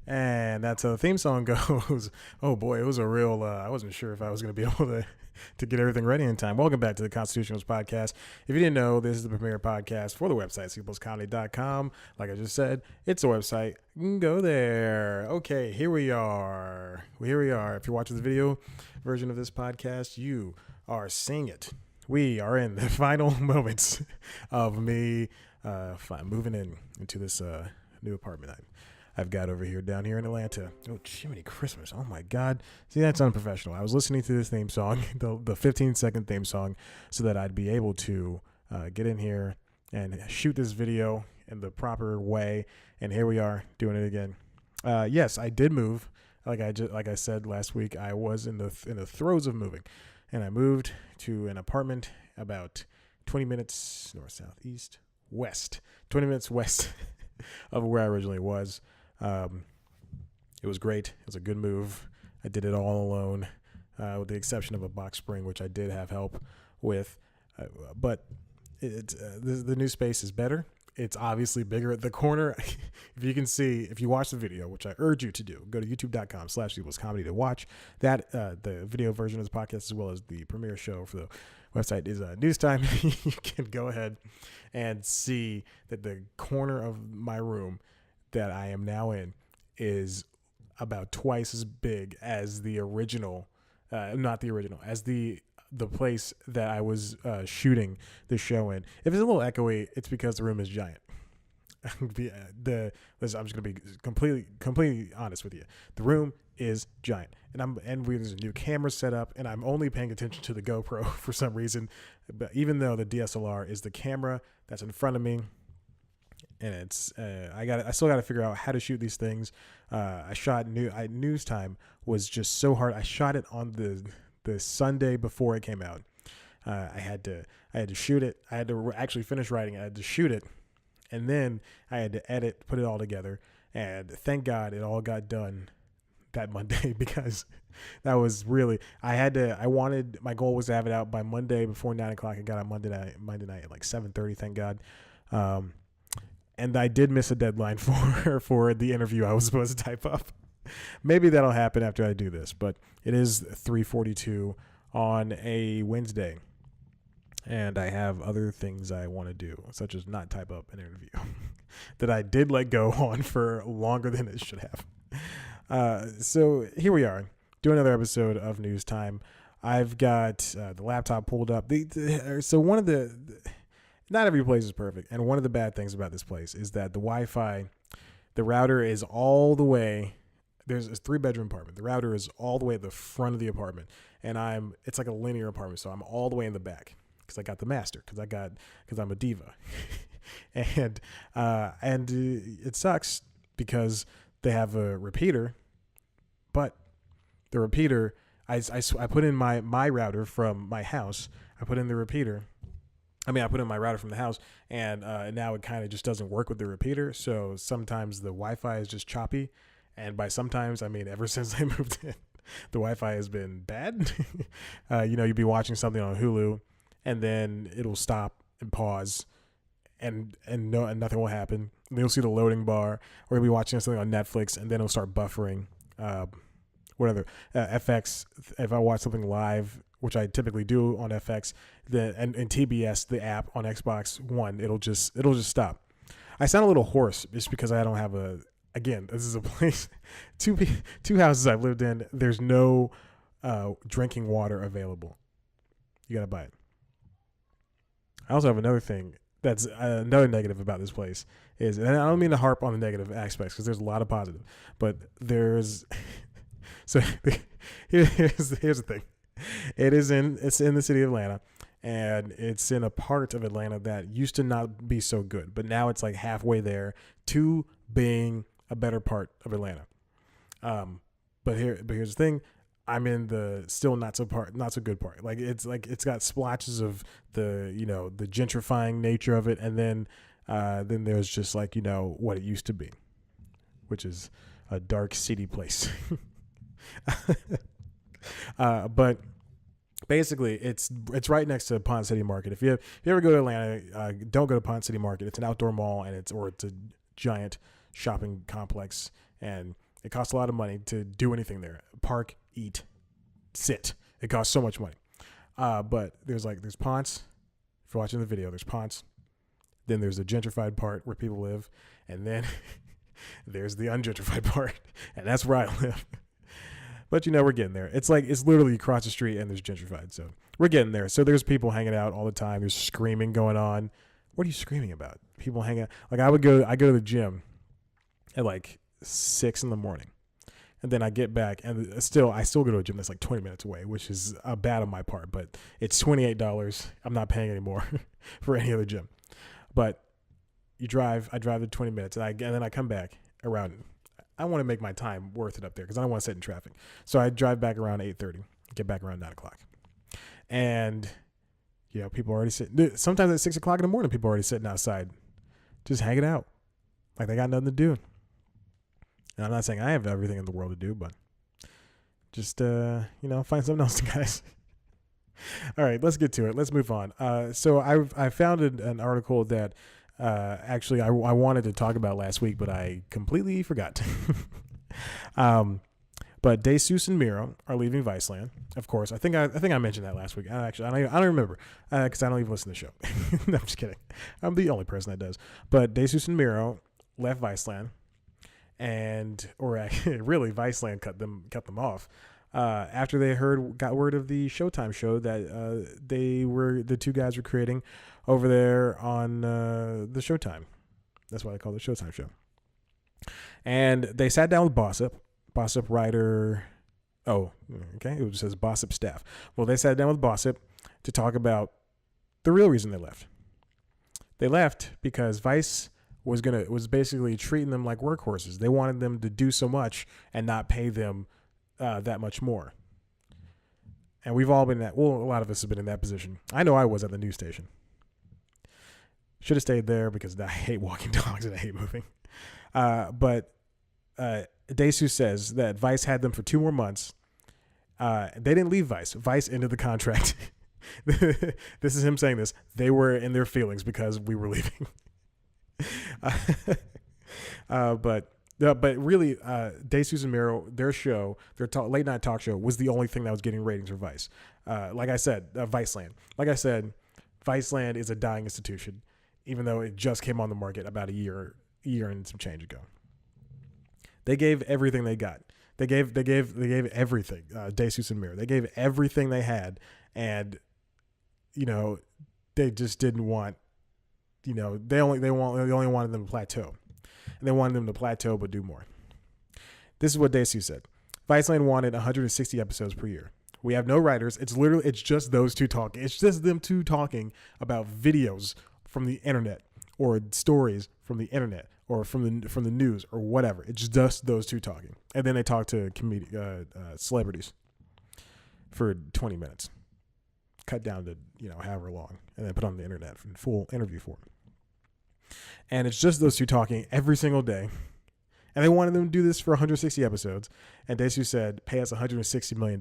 And that's how the theme song goes. Oh boy, it was a real. I wasn't sure if I was going to be able to get everything ready in time. Welcome back to the Constitutionals Podcast. If you didn't know, this is the premier podcast for the website, cpluscomedy.com. Like I just said, it's a website. You can go there. Okay, here we are. Here we are. If you're watching the video version of this podcast, you are seeing it. We are in the final moments of me moving into this new apartment I've got over here down here in Atlanta. Oh, Jiminy Christmas. Oh my God. See, that's unprofessional. I was listening to this theme song, the 15-second theme song, so that I'd be able to get in here and shoot this video in the proper way. And here we are doing it again. Yes, I did move. Like I said last week, I was in the throes of moving, and I moved to an apartment about 20 minutes north, south, east, west. 20 minutes west of where I originally was. It was great. It was a good move. I did it all alone, with the exception of a box spring, which I did have help with. But the new space is better. It's obviously bigger at the corner. If you can see, if you watch the video, which I urge you to do, go to youtube.com/comedy to watch that. The video version of the podcast, as well as the premiere show for the website, is News Time. You can go ahead and see that the corner of my room that I am now in is about twice as big as the original, not the original, as the place that I was shooting the show in. If it's a little echoey, it's because the room is giant. I'm just gonna be completely honest with you. The room is giant, and there's a new camera set up, and I'm only paying attention to the GoPro for some reason. But even though the DSLR is the camera that's in front of me, and it's I still got to figure out how to shoot these things. News Time was just so hard. I shot it on the Sunday before it came out. I had to shoot it. I had to actually finish writing it. I had to shoot it, and then I had to edit, put it all together. And thank God it all got done that Monday, because that was really, my goal was to have it out by Monday before 9:00. It got out Monday night at like 7:30. Thank God. And I did miss a deadline for the interview I was supposed to type up. Maybe that'll happen after I do this, but it is 3:42 on a Wednesday, and I have other things I want to do, such as not type up an interview that I did let go on for longer than it should have. So here we are, do another episode of News Time. I've got the laptop pulled up. So one of not every place is perfect, and one of the bad things about this place is that the Wi-Fi, the router is all the way. There's a 3-bedroom apartment. The router is all the way at the front of the apartment, and it's like a linear apartment, so I'm all the way in the back because I got the master, because I'm a diva, and it sucks because they have a repeater, but the repeater, I put in my router from my house. I put in the repeater. I put in my router from the house, and now it kind of just doesn't work with the repeater. So sometimes the Wi-Fi is just choppy. And by sometimes, I mean ever since I moved in, the Wi-Fi has been bad. You'd be watching something on Hulu, and then it'll stop and pause, and nothing will happen. And you'll see the loading bar, or you'll be watching something on Netflix, and then it'll start buffering. Whatever. FX, if I watch something live, which I typically do on FX, and TBS, the app on Xbox One, it'll just stop. I sound a little hoarse just because I don't have again, this is a place, two houses I've lived in, there's no drinking water available. You gotta buy it. I also have another thing that's another negative about this place is, and I don't mean to harp on the negative aspects because there's a lot of positive, but there's so here's the thing. It's in the city of Atlanta, and it's in a part of Atlanta that used to not be so good, but now it's like halfway there to being a better part of Atlanta. But here's the thing. I'm in the still not so good part. Like it's got splotches of the gentrifying nature of it, and then there's just like what it used to be, which is a dark seedy place. But basically it's right next to Pond City Market. If you ever go to Atlanta, don't go to Pond City Market. It's an outdoor mall, and it's a giant shopping complex, and It costs a lot of money to do anything there. Park, eat, sit. It costs so much money. But there's Ponce. If you're watching the video, there's Ponce. Then there's the gentrified part where people live. And then there's the ungentrified part. And that's where I live. But, we're getting there. It's literally across the street and there's gentrified. So we're getting there. So there's people hanging out all the time. There's screaming going on. What are you screaming about? People hang out. I go to the gym at 6 a.m. And then I get back and I still go to a gym that's 20 minutes away, which is bad on my part, but it's $28. I'm not paying anymore for any other gym. But I drive the 20 minutes and then I come back around. I want to make my time worth it up there because I don't want to sit in traffic. So I drive back around 8:30, get back around 9 o'clock. And people are already sitting. Sometimes at 6 o'clock in the morning, people are already sitting outside just hanging out. They got nothing to do. And I'm not saying I have everything in the world to do, but just, find something else, guys. All right, let's get to it. Let's move on. So I found an article that actually I wanted to talk about last week, but I completely forgot. But Desus and Mero are leaving Viceland. Of course, I think I mentioned that last week. I don't remember because I don't even listen to the show. No, I'm just kidding. I'm the only person that does. But Desus and Mero left Viceland. Really, Viceland cut them off after they got word of the Showtime show that the two guys were creating over there on the Showtime. That's why they call it the Showtime show. And they sat down with Bossip writer. Oh, okay. It says Bossip staff. Well, they sat down with Bossip to talk about the real reason they left. They left because Vice was basically treating them like workhorses. They wanted them to do so much and not pay them that much more. And we've all been a lot of us have been in that position. I know I was at the news station. Should have stayed there because I hate walking dogs and I hate moving. But Desus says that Vice had them for 2 more months. They didn't leave Vice. Vice ended the contract. This is him saying this. They were in their feelings because we were leaving. But really, Desus and Mero, their show, their late night talk show, was the only thing that was getting ratings for Vice. Like I said, Viceland. Like I said, Viceland is a dying institution, even though it just came on the market about a year and some change ago. They gave everything they got. They gave everything. Desus and Mero. They gave everything they had, and they just didn't want. They only wanted them to plateau. And they wanted them to plateau but do more. This is what Desus said. Viceland wanted 160 episodes per year. We have no writers. It's just those two talking. It's just them two talking about videos from the internet or stories from the internet or from the news or whatever. It's just those two talking. And then they talk to celebrities for 20 minutes. Cut down to, however long. And then put on the internet for full interview form. And it's just those two talking every single day. And they wanted them to do this for 160 episodes. And Desus said, pay us $160 million.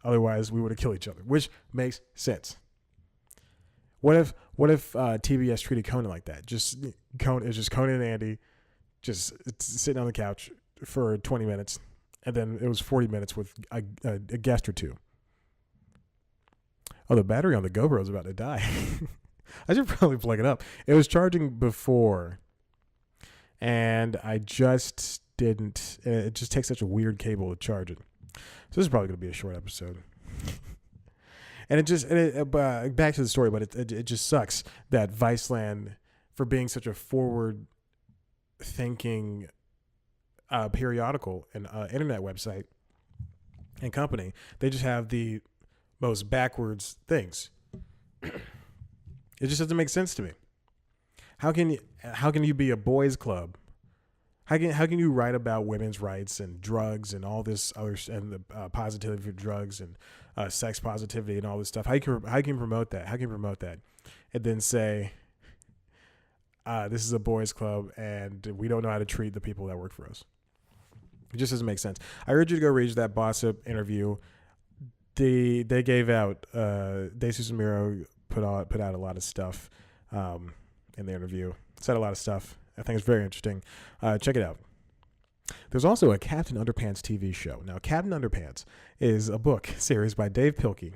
Otherwise, we would have killed each other, which makes sense. What if TBS treated Conan like that? It's just Conan and Andy just sitting on the couch for 20 minutes. And then it was 40 minutes with a guest or two. Oh, the battery on the GoPro is about to die. I should probably plug it up. It was charging before, and I just didn't. It just takes such a weird cable to charge it. So this is probably going to be a short episode. And back to the story, but it just sucks that Viceland, for being such a forward-thinking periodical and internet website and company, they just have the most backwards things. It just doesn't make sense to me. How can you be a boys club? How can you write about women's rights and drugs and all this other and the positivity of drugs and sex positivity and all this stuff? How can you promote that? How can you promote that? And then say, this is a boys club and we don't know how to treat the people that work for us. It just doesn't make sense. I urge you to go read that Bossip interview. They gave out Desus and Mero put out a lot of stuff in the interview. Said a lot of stuff. I think it's very interesting. Check it out. There's also a Captain Underpants TV show. Now, Captain Underpants is a book series by Dave Pilkey,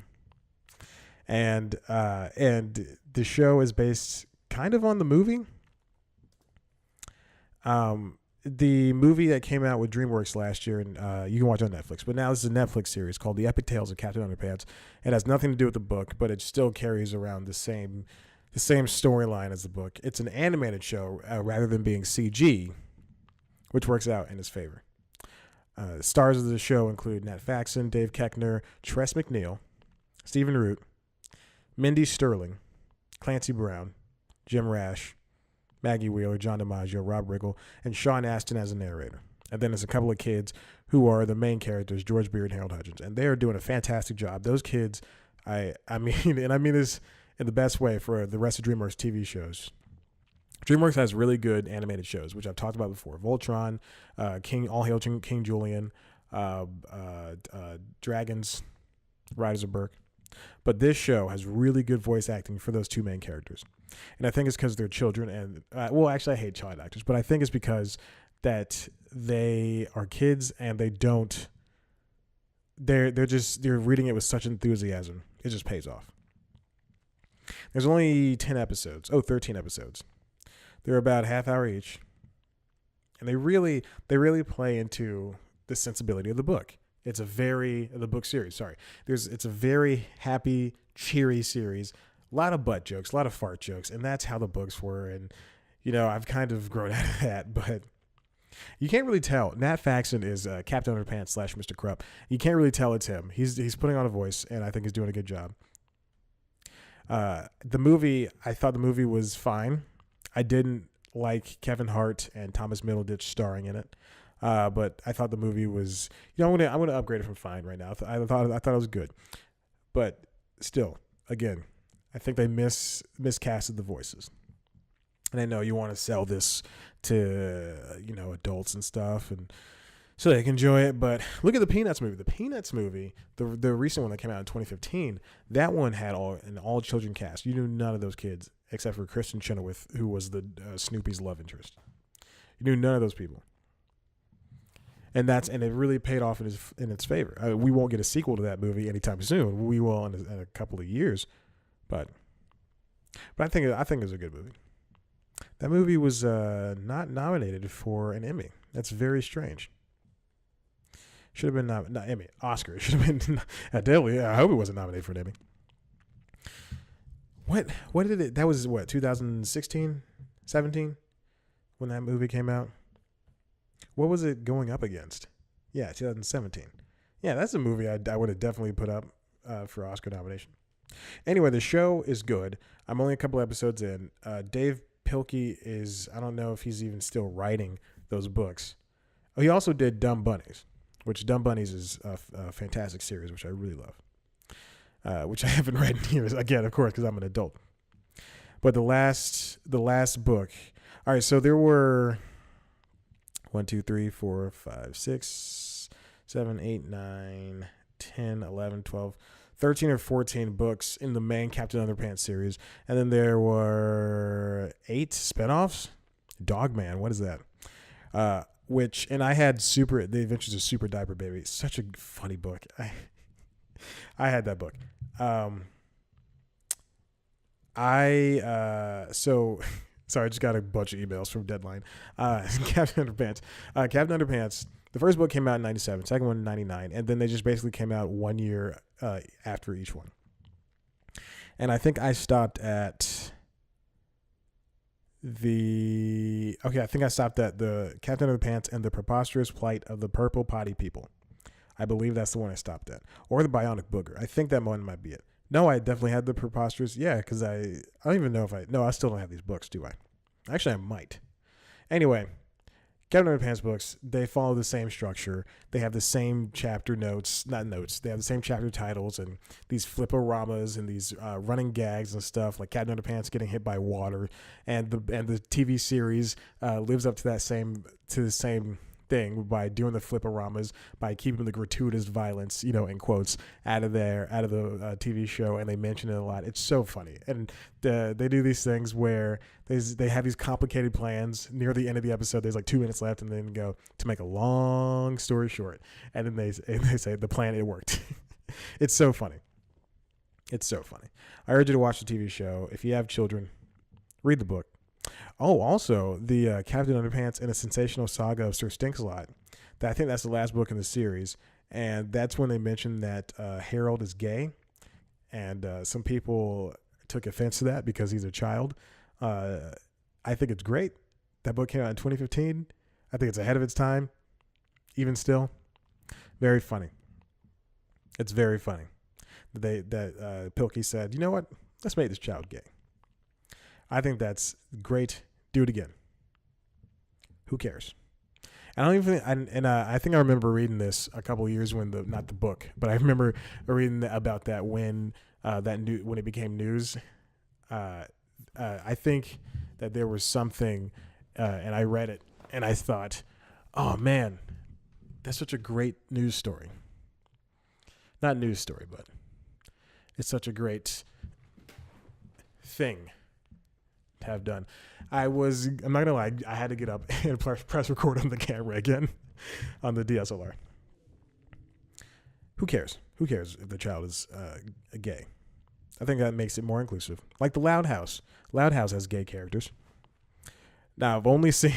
and the show is based kind of on the movie. The movie that came out with DreamWorks last year, and you can watch on Netflix. But now this is a Netflix series called The Epic Tales of Captain Underpants. It has nothing to do with the book, but it still carries around the same storyline as the book. It's an animated show rather than being CG, which works out in his favor. Stars of the show include Nat Faxon, Dave Koechner, Tress MacNeille, Stephen Root, Mindy Sterling, Clancy Brown, Jim Rash, Maggie Wheeler, John DiMaggio, Rob Riggle, and Sean Astin as a narrator. And then there's a couple of kids who are the main characters, George Beard and Harold Hutchins. And they are doing a fantastic job. Those kids, I mean, and I mean this in the best way for the rest of DreamWorks TV shows. DreamWorks has really good animated shows, which I've talked about before. Voltron, All Hail King Julian, Dragons, Riders of Berk. But this show has really good voice acting for those two main characters. And I think it's because they're children. And, well, actually, I hate child actors. But I think it's because that they are kids and they don't... They're reading it with such enthusiasm. It just pays off. There's only 13 episodes. They're about half hour each. And they really play into the sensibility of the book. It's the book series, sorry. It's a very happy, cheery series. A lot of butt jokes, a lot of fart jokes, and that's how the books were. And, I've kind of grown out of that, but you can't really tell. Nat Faxon is Captain Underpants / Mr. Krupp. You can't really tell it's him. He's putting on a voice, and I think he's doing a good job. The movie, I thought the movie was fine. I didn't like Kevin Hart and Thomas Middleditch starring in it. But I thought the movie was, I'm gonna upgrade it from fine right now. I thought it was good, but still, again, I think they miscasted the voices. And I know you want to sell this to adults and stuff, and so they can enjoy it. But look at the Peanuts movie. The Peanuts movie, the recent one that came out in 2015, that one had an all children cast. You knew none of those kids except for Kristen Chenoweth, who was the Snoopy's love interest. You knew none of those people. And it really paid off in its favor. We won't get a sequel to that movie anytime soon. We will in a couple of years, but I think it's a good movie. That movie was not nominated for an Emmy. That's very strange. Should have been not Emmy, Oscar. It should have been. I hope it wasn't nominated for an Emmy. What did it? That was 2016, 17, when that movie came out. What was it going up against? Yeah, 2017. Yeah, that's a movie I would have definitely put up for Oscar nomination. Anyway, the show is good. I'm only a couple episodes in. Dave Pilkey I don't know if he's even still writing those books. Oh, he also did Dumb Bunnies, which Dumb Bunnies is a fantastic series, which I really love, which I haven't read in years, again, of course, because I'm an adult. But the last book, all right, so there were 1, 2, 3, 4, 5, 6, 7, 8, 9, 10, 11, 12, 13 or 14 books in the main Captain Underpants series. And then there were 8 spinoffs. Dogman, what is that? And I had The Adventures of Super Diaper Baby. Such a funny book. I had that book. Sorry, I just got a bunch of emails from Deadline. Captain Underpants. Captain Underpants, the first book came out in 97, second one in 99, and then they just basically came out 1 year after each one. And I think I stopped at the Captain Underpants and the Preposterous Plight of the Purple Potty People. I believe that's the one I stopped at. Or the Bionic Booger. I think that one might be it. No, I definitely had the Preposterous. Yeah, because I don't even know I still don't have these books, do I? Actually, I might. Anyway, Captain Underpants books, they follow the same structure. They have the same chapter notes, not notes. They have the same chapter titles and these flip-o-ramas and these running gags and stuff, like Captain Underpants getting hit by water. And the TV series lives up to the same thing by doing the flip-oramas, by keeping the gratuitous violence, in quotes, out of the TV show, and they mention it a lot. It's so funny, and they do these things where they have these complicated plans near the end of the episode. There's like 2 minutes left, and then go to make a long story short, and then they say the plan, it worked. It's so funny. It's so funny. I urge you to watch the TV show. If you have children, read the book. Oh, also, the Captain Underpants and a Sensational Saga of Sir Stinks-a-Lot. I think that's the last book in the series. And that's when they mentioned that Harold is gay. And some people took offense to that because he's a child. I think it's great. That book came out in 2015. I think it's ahead of its time. Even still, very funny. It's very funny. Pilkey said, you know what? Let's make this child gay. I think that's great. Do it again. Who cares? I don't even think, I think I remember reading this a couple of years when not the book, but I remember reading about that when when it became news. I think that there was something, and I read it and I thought, oh man, that's such a great news story. Not news story, but it's such a great thing to have done. I'm not gonna lie, I had to get up and press record on the camera again on the DSLR. Who cares? Who cares if the child is gay? I think that makes it more inclusive. Like the Loud House. Loud House has gay characters. Now, I've only seen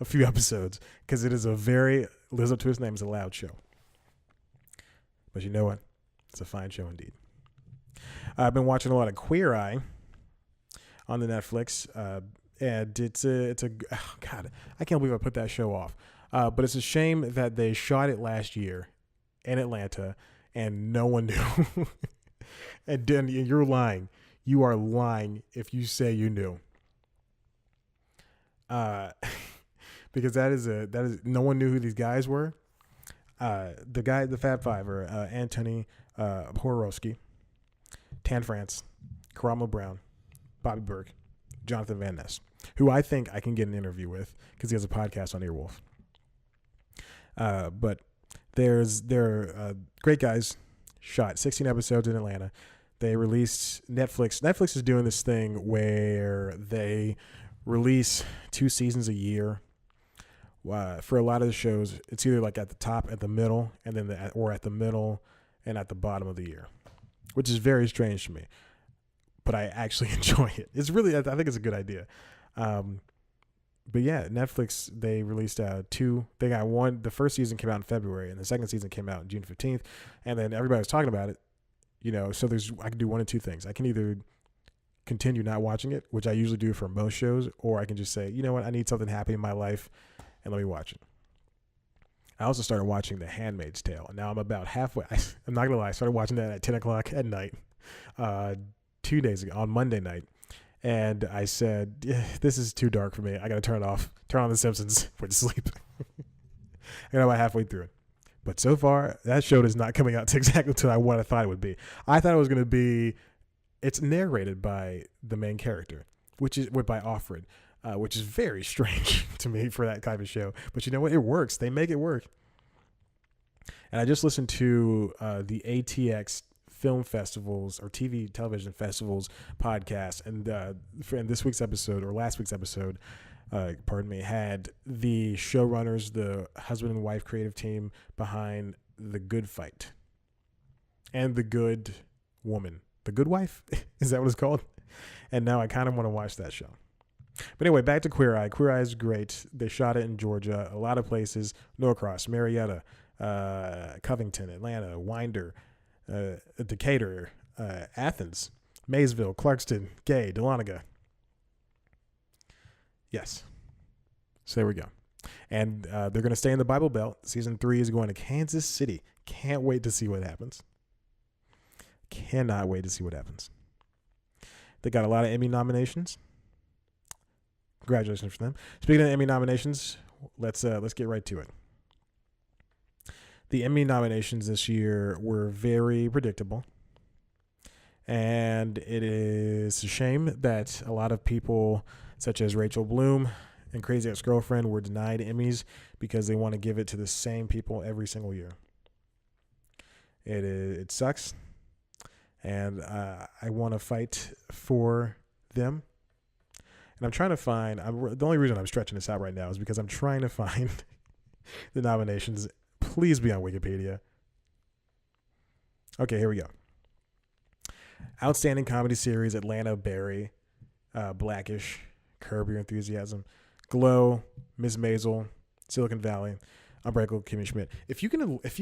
a few episodes because it is lives up to its name, it's a loud show. But you know what? It's a fine show indeed. I've been watching a lot of Queer Eye on the Netflix, and it's a God, I can't believe I put that show off. But it's a shame that they shot it last year in Atlanta and no one knew. And then you're lying. You are lying if you say you knew. Because that is no one knew who these guys were. The Fab Five are Anthony Horowski, Tan France, Karamo Brown, Bobby Burke, Jonathan Van Ness, who I think I can get an interview with because he has a podcast on Earwolf. But they're great guys. Shot 16 episodes in Atlanta. They released Netflix. Netflix is doing this thing where they release 2 seasons a year. For a lot of the shows, it's either like at the top, at the middle, and then or at the middle and at the bottom of the year, which is very strange to me. But I actually enjoy it. It's really, I think it's a good idea. But yeah, Netflix, they released 2. They got 1. The first season came out in February, and the second season came out on June 15th. And then everybody was talking about it. So I can do one of 2 things. I can either continue not watching it, which I usually do for most shows, or I can just say, you know what, I need something happy in my life, and let me watch it. I also started watching The Handmaid's Tale. Now I'm about halfway. I'm not going to lie. I started watching that at 10 o'clock at night 2 days ago, on Monday night. And I said, this is too dark for me. I got to turn it off. Turn on The Simpsons. Went to sleep. I got about halfway through it. But so far, that show is not coming out to exactly to what I thought it would be. I thought it was going to be, it's narrated by the main character, which is by Offred, which is very strange to me for that kind of show. But you know what? It works. They make it work. And I just listened to the ATX film festivals or television festivals podcast, and this week's episode or last week's episode, had the showrunners, the husband and wife creative team behind The Good Fight and The Good Woman. The Good Wife? Is that what it's called? And now I kind of want to watch that show. But anyway, back to Queer Eye. Queer Eye is great. They shot it in Georgia, a lot of places: Norcross, Marietta, Covington, Atlanta, Winder, Decatur, Athens, Maysville, Clarkston, Gay, Dahlonega. Yes. So there we go. And they're going to stay in the Bible Belt. Season 3 is going to Kansas City. Can't wait to see what happens. Cannot wait to see what happens. They got a lot of Emmy nominations. Congratulations for them. Speaking of Emmy nominations, let's get right to it. The Emmy nominations this year were very predictable. And it is a shame that a lot of people, such as Rachel Bloom and Crazy Ex-Girlfriend were denied Emmys because they want to give it to the same people every single year. It sucks, and I want to fight for them. And I'm trying to find. The only reason I'm stretching this out right now is because I'm trying to find the nominations. Please be on Wikipedia. Okay, here we go. Outstanding Comedy Series: Atlanta, Barry, Blackish, Curb Your Enthusiasm, Glow, Miss Maisel, Silicon Valley, Unbreakable Kimmy Schmidt. If you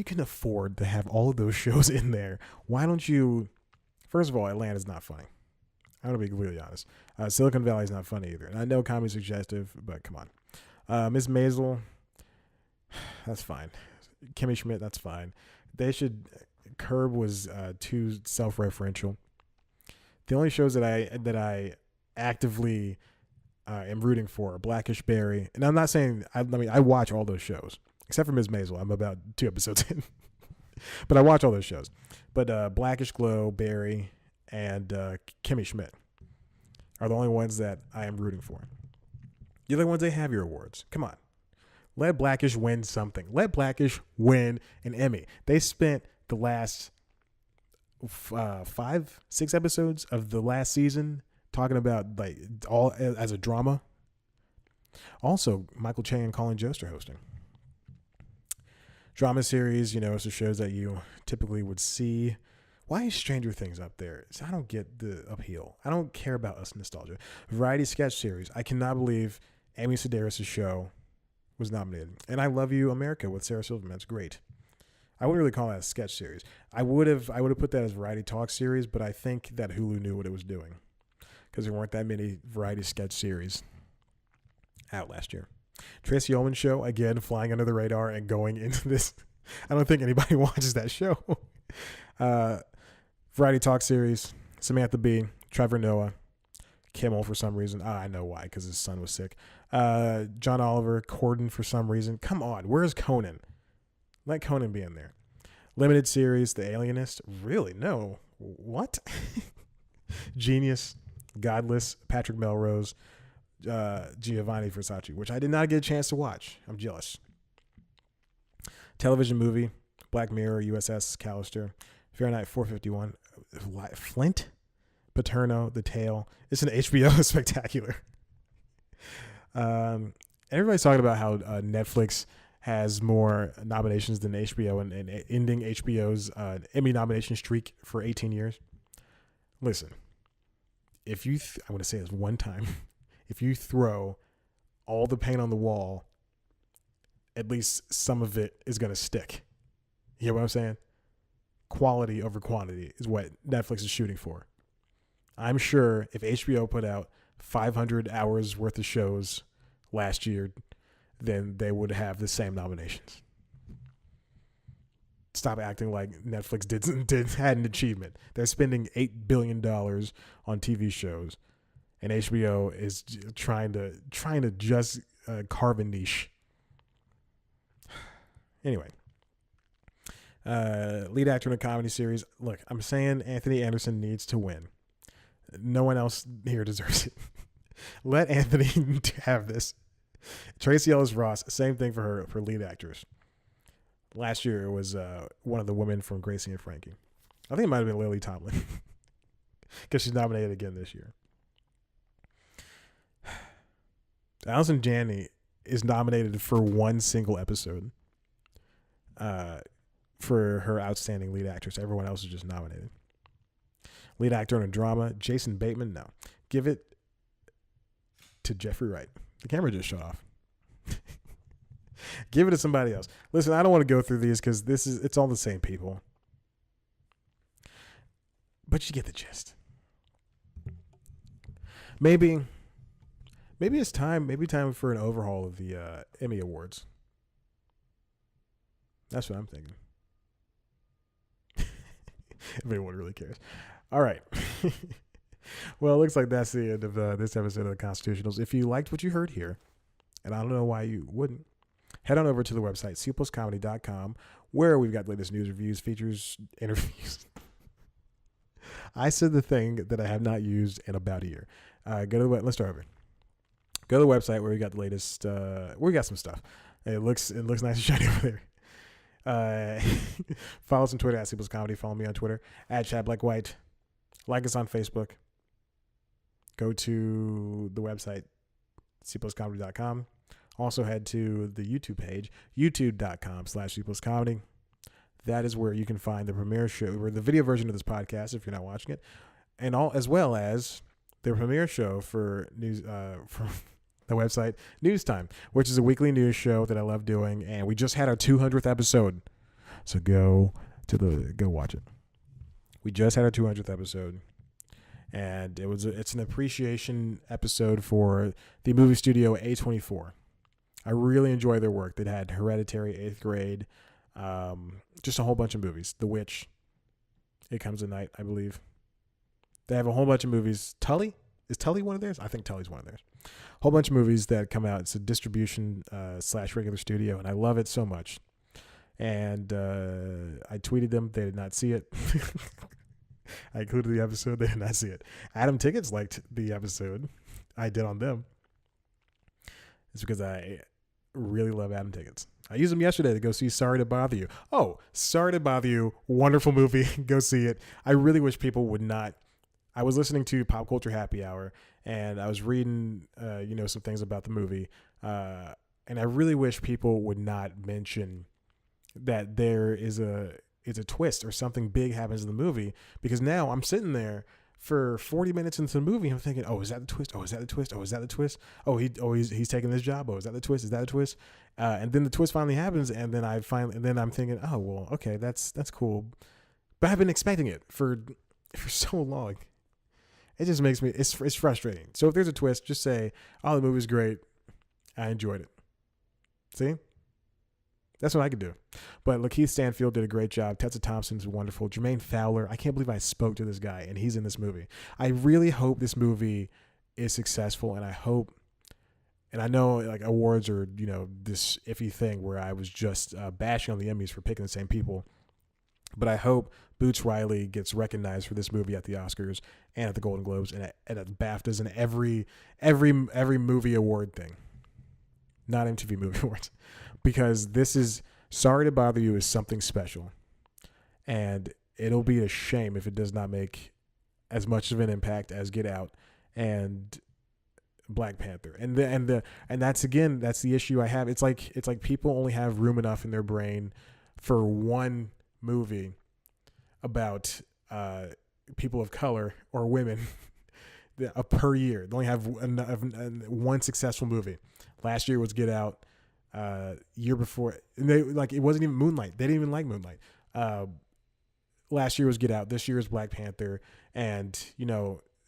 can afford to have all of those shows in there, why don't you? First of all, Atlanta's not funny. I'm gonna be completely honest. Silicon Valley's not funny either, and I know comedy's suggestive, but come on. Miss Maisel, that's fine. Kimmy Schmidt, that's fine. They should. Curb was too self-referential. The only shows that I actively am rooting for are Blackish, Barry, and I'm not saying I watch all those shows except for Ms. Maisel. I'm about 2 episodes in, but I watch all those shows. But Blackish, Glow, Barry, and Kimmy Schmidt are the only ones that I am rooting for. The other ones, they have your awards. Come on, let Blackish win something. Let Blackish win an Emmy. They spent the last 5-6 episodes of the last season talking about like all as a drama. Also, Michael Che and Colin Jost are hosting drama series. It's the shows that you typically would see. Why is Stranger Things up there? I don't get the appeal. I don't care about us nostalgia. Variety sketch series. I cannot believe Amy Sedaris' show was nominated. And I Love You, America with Sarah Silverman. It's great. I wouldn't really call that a sketch series. I would have put that as variety talk series, but I think that Hulu knew what it was doing because there weren't that many variety sketch series out last year. Tracy Ullman show, again, flying under the radar and going into this. I don't think anybody watches that show. Variety talk series, Samantha Bee, Trevor Noah, Kimmel for some reason. I know why, because his son was sick. John Oliver, Corden for some reason. Come on, where's Conan? Let Conan be in there. Limited series, The Alienist. Really? No. What? Genius, Godless, Patrick Melrose, Giovanni Versace, which I did not get a chance to watch. I'm jealous. Television movie, Black Mirror, USS Callister, Fahrenheit 451, Flint, Paterno, The Tale. It's an HBO spectacular. Everybody's talking about how Netflix has more nominations than HBO and ending HBO's Emmy nomination streak for 18 years. Listen, if you, I want to say this one time, if you throw all the paint on the wall, at least some of it is going to stick. You know what I'm saying? Quality over quantity is what Netflix is shooting for. I'm sure if HBO put out 500 hours worth of shows last year, then they would have the same nominations. Stop acting like Netflix had an achievement. They're spending $8 billion on TV shows, and HBO is trying to just carve a niche. Anyway, lead actor in a comedy series. Look, I'm saying Anthony Anderson needs to win. No one else here deserves it. Let Anthony have this. Tracy Ellis Ross, same thing for her for lead actress. Last year it was one of the women from Gracie and Frankie. I think it might have been Lily Tomlin because she's nominated again this year. Allison Janney is nominated for one single episode for her outstanding lead actress. Everyone else is just nominated. Lead actor in a drama, Jason Bateman. No. Give it to Jeffrey Wright. The camera just shut off. Give it to somebody else. Listen, I don't want to go through these because it's all the same people. But you get the gist. Maybe it's time. Maybe time for an overhaul of the Emmy Awards. That's what I'm thinking. If anyone really cares. All right. Well, it looks like that's the end of this episode of the Constitutionals. If you liked what you heard here, and I don't know why you wouldn't, head on over to the website, cpluscomedy.com, where we've got the latest news, reviews, features, interviews. I said the thing that I have not used in about a year. Go to the website. Let's start over. Go to the website where we got the latest. We got some stuff. It looks nice and shiny over there. Follow us on Twitter at C+ Comedy. Follow me on Twitter at Chad Black White. Like us on Facebook. Go to the website cpluscomedy.com. Also head to the YouTube page, youtube.com/cpluscomedy. That is where you can find the premiere show, or the video version of this podcast if you're not watching it, and as well as the premiere show for news for the website News Time, which is a weekly news show that I love doing, and we just had our 200th episode. So go watch it. We just had our 200th episode. And it's an appreciation episode for the movie studio A24. I really enjoy their work. They had Hereditary, 8th Grade, just a whole bunch of movies. The Witch, It Comes at Night, I believe. They have a whole bunch of movies. Tully? Is Tully one of theirs? I think Tully's one of theirs. A whole bunch of movies that come out. It's a distribution / regular studio, and I love it so much. And I tweeted them. They did not see it. I included the episode. They did not see it. Adam Tickets liked the episode I did on them. It's because I really love Adam Tickets. I used them yesterday to go see Sorry to Bother You. Oh, Sorry to Bother You. Wonderful movie. Go see it. I really wish people would not. I was listening to Pop Culture Happy Hour, and I was reading, some things about the movie. And I really wish people would not mention that there is a twist or something big happens in the movie, because now I'm sitting there for 40 minutes into the movie. I'm thinking, oh, is that the twist? Oh, is that the twist? Oh, is that the twist? Oh, he's taking this job. Oh, is that the twist? Is that the twist? And then the twist finally happens. And then I'm thinking, oh, well, okay, that's cool. But I've been expecting it for so long. It just makes me, it's frustrating. So if there's a twist, just say, oh, the movie's great. I enjoyed it. See? That's what I could do. But Lakeith Stanfield did a great job. Tessa Thompson's wonderful. Jermaine Fowler. I can't believe I spoke to this guy, and he's in this movie. I really hope this movie is successful, and I hope, and I know like awards are, this iffy thing where I was just bashing on the Emmys for picking the same people. But I hope Boots Riley gets recognized for this movie at the Oscars and at the Golden Globes and at BAFTAs and every movie award thing. Not MTV Movie Awards. Because this is, Sorry to Bother You is something special. And it'll be a shame if it does not make as much of an impact as Get Out and Black Panther. And that's the issue I have. It's like people only have room enough in their brain for one movie about people of color or women per year. They only have one successful movie. Last year was Get Out. Year before, and it wasn't even Moonlight. They didn't even like Moonlight. Last year was Get Out. This year is Black Panther. And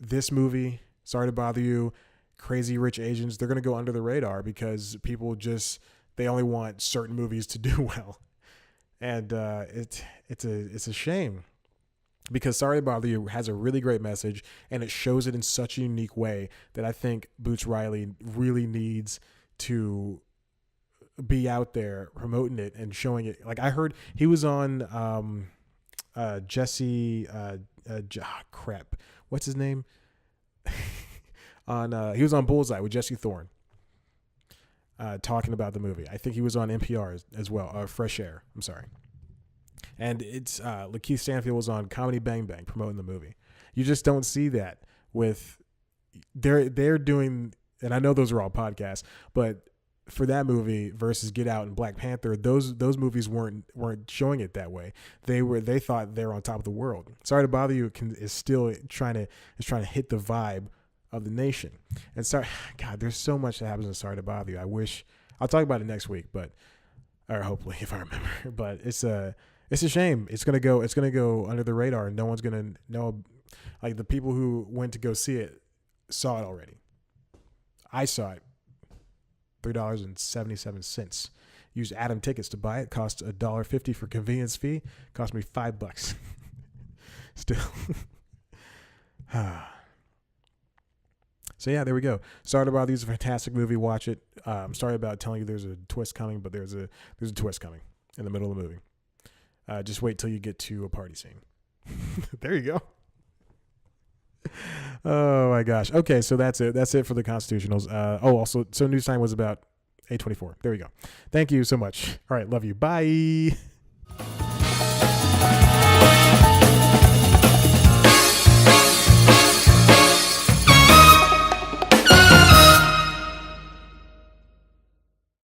this movie, Sorry to Bother You, Crazy Rich Asians, they're gonna go under the radar because people they only want certain movies to do well. And it's a shame, because Sorry to Bother You has a really great message, and it shows it in such a unique way that I think Boots Riley really needs to be out there promoting it and showing it. Like, I heard he was on Jesse crap, what's his name? He was on Bullseye with Jesse Thorne, talking about the movie. I think he was on NPR as well, Fresh Air, I'm sorry. And it's Lakeith Stanfield was on Comedy Bang Bang promoting the movie. You just don't see that with they're doing, and I know those are all podcasts, but for that movie versus Get Out and Black Panther, those movies weren't showing it that way. They thought they were on top of the world. Sorry to Bother You is still trying to hit the vibe of the nation. And God, there's so much that happens in Sorry to Bother You. I wish I'll talk about it next week, or hopefully if I remember. But it's a shame. It's gonna go under the radar, and no one's gonna know. Like, the people who went to go see it saw it already. I saw it. $3.77. Use Adam Tickets to buy it. Cost $1.50 for convenience fee. Cost me $5. Still. So yeah, there we go. Sorry to Bother You is a fantastic movie. Watch it. I'm sorry about telling you there's a twist coming, but there's a twist coming in the middle of the movie. Just wait till you get to a party scene. There you go. Oh my gosh. Okay, so that's it. That's it for the constitutionals. Also, so news time was about 8:24. There we go. Thank you so much. All right, love you. Bye.